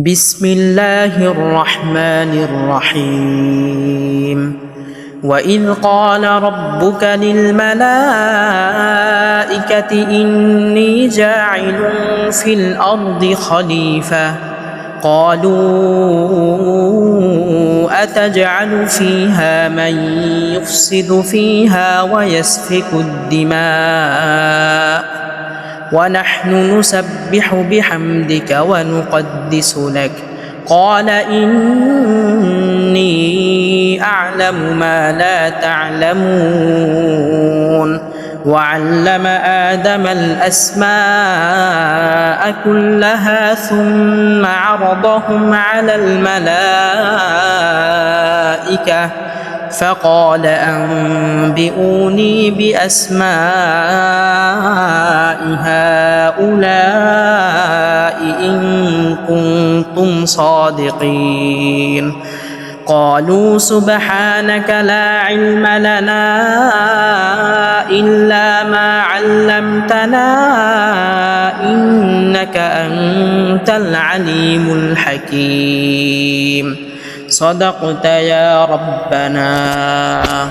بسم الله الرحمن الرحيم وإذ قال ربك للملائكة إني جاعل في الأرض خليفة قالوا أتجعل فيها من يفسد فيها ويسفك الدماء ونحن نسبح بحمدك ونقدس لك قال إني أعلم ما لا تعلمون وعلم آدم الأسماء كلها ثم عرضهم على الملائكة فقال أنبئوني بأسماء هؤلاء إن كنتم صادقين قالوا سبحانك لا علم لنا إلا ما علمتنا إنك أنت العليم الحكيم صدقت يا ربنا